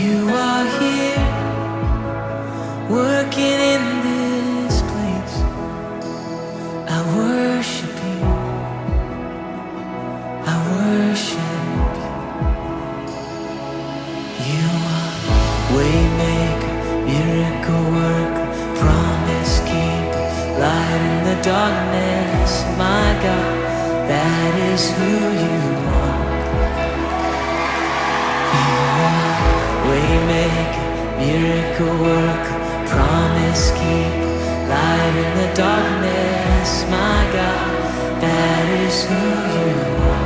You are here, working in this place. I worship you, I worship you. You are waymaker, miracle worker, promise keeper, light in the darkness. My God, that is who you are. Waymaker, miracle worker, promise keeper, light in the darkness. My God, that is who you are.